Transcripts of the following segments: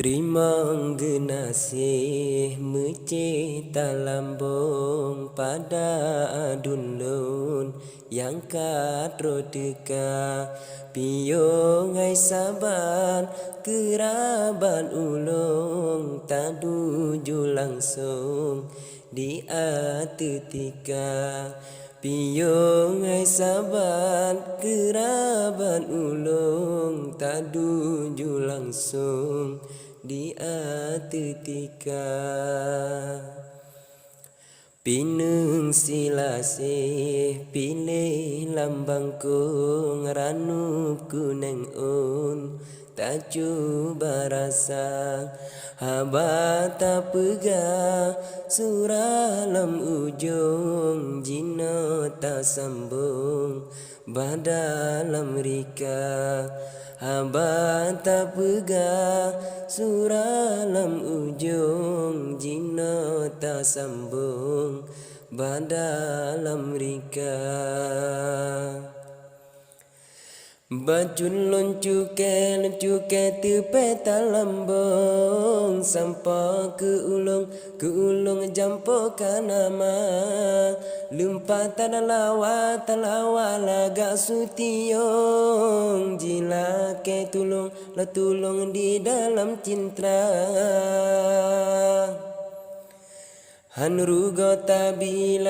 Terima genasih mencipta lambung pada adun lun yang katro teka piyo ngai saban kerabat ulung taduju langsung di atetika piyo ngai saban kerabat ulung taduju langsung di atetika pinung silasih pilih lambang kung ranu kuneng un tacu barasa haba tak pegah surah lam ujung jino tak sambung badalam rika haba tak pegah surah lam ujung jino tak sambung badalam rika bacun loncuke tepe talambong sampai ke ulung jampo kanama lumpat talawa laga sutiong jila ke tulung di dalam cinta Hanrugo tabi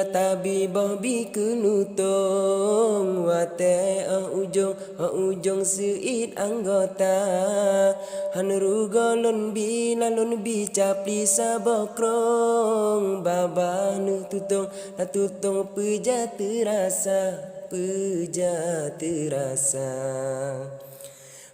boh bi kunutong wate ujung seit anggota Hanrugo lon bi capli sabokrong baba nu tutong peja terasa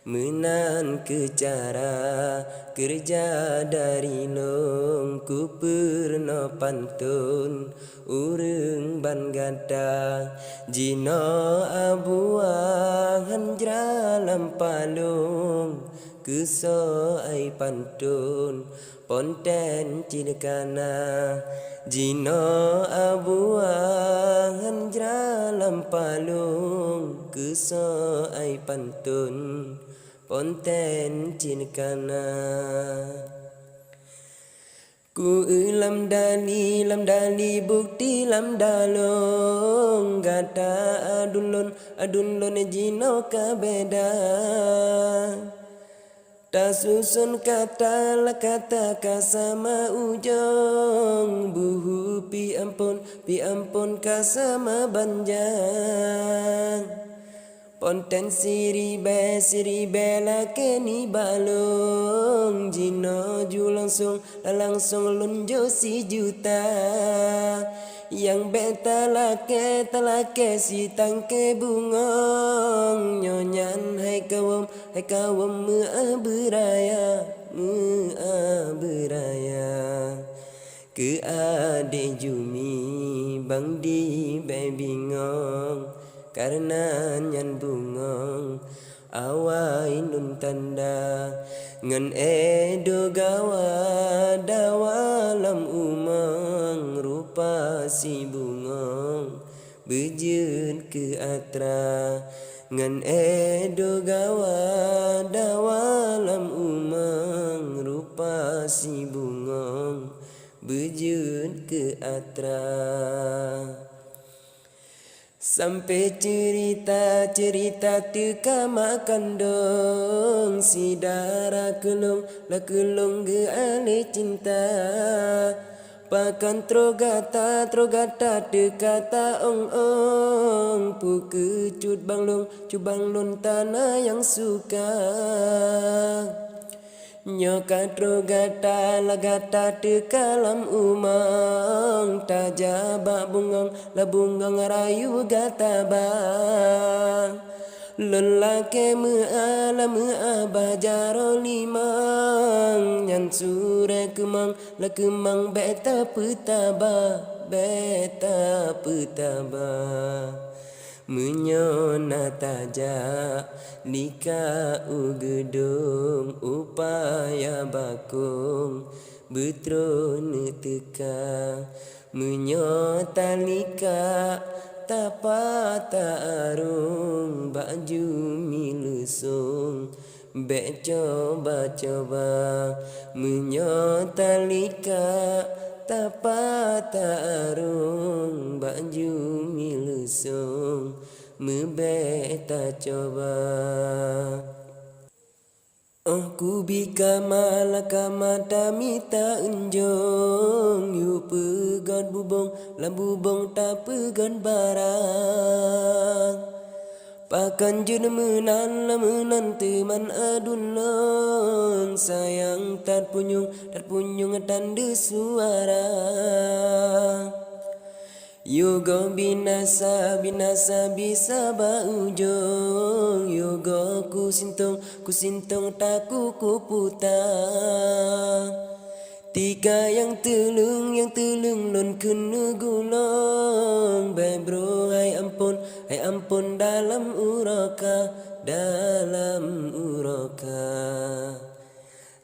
menan ke cara kerja dari long ku pernah pantun urang ban gada jino abuang hanjra lampalung keso ai pantun ponten cinekana jino abuang hanjra lampalung keso ai pantun ponten cinekana ku lam dali bukti lam dalong gata adun lon jino kabeda ta susun kata kasama ujung buhu pi ampun kasama banjang ponten siribe lake ni balong jino ju langsung lunjo si juta yang beta lake si tangke bungong nyonyan hai kawam beraya ke ade jumi bang di bingong karena nyan bungong awai nun tanda ngan edo gawa dawalam umang rupa si bungong bejun ke atra ngan edo gawa dawalam umang rupa si bungong bejun ke atra sampai cerita teka makan dong si darah kelong ge ale cinta pakan trogata dekata ong pu kecut banglun tanah yang suka nyoka trogata lagata tekalam umang tajaba bungong rayu gata bang lelake bajaro limang nyan sure kemang beta petaba menyona taja lika ugedung upaya bakung betron teka menyota lika tapata arung baju milusung Bek coba-coba menyotalika tapa tarung baju milusung mebek tak coba. Oh ku bika malaka mata mita enjong yu pegan bubong lam bubong tak pegan barang. Pakan jun menan teman adun long sayang tat punyung tanda suara. Yoga binasa bisa baujung. Yoga kusintong taku kuputang. Tiga yang telung lon kena gulung. Baik bro hai ampun dalam uraka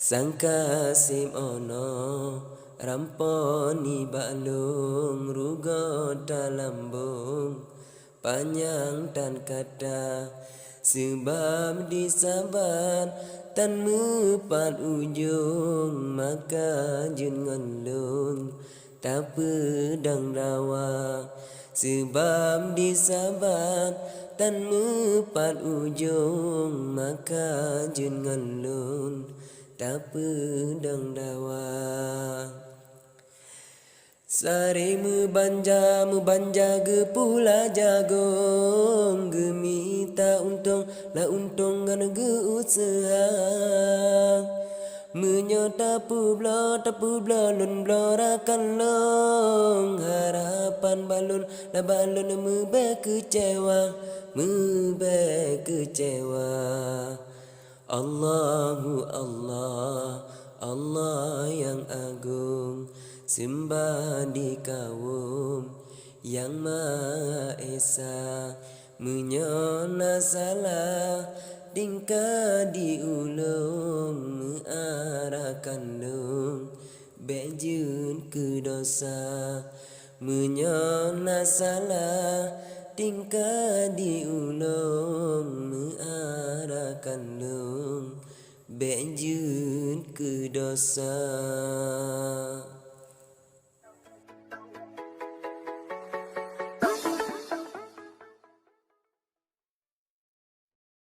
sangka sim ono ramponi balung rugo dalam bung panjang dan kata sebab disabar tan mepat ujung maka jun ngelung tak pedang rawa sebab disabar tan mepat ujung maka jun ngelung tak pedang dawa. Sare mebanja ge pula jagong gemita untung gan ge usaha menyota publa lun blorakan long harapan balon mebe kecewa Allahu Allah yang agung sembah di kaum yang Maha Esa menyona salah tingkah diulung mengarahkan lung bejun ke dosa menyona salah tingkah diulung mengarahkan lung bejun ke dosa.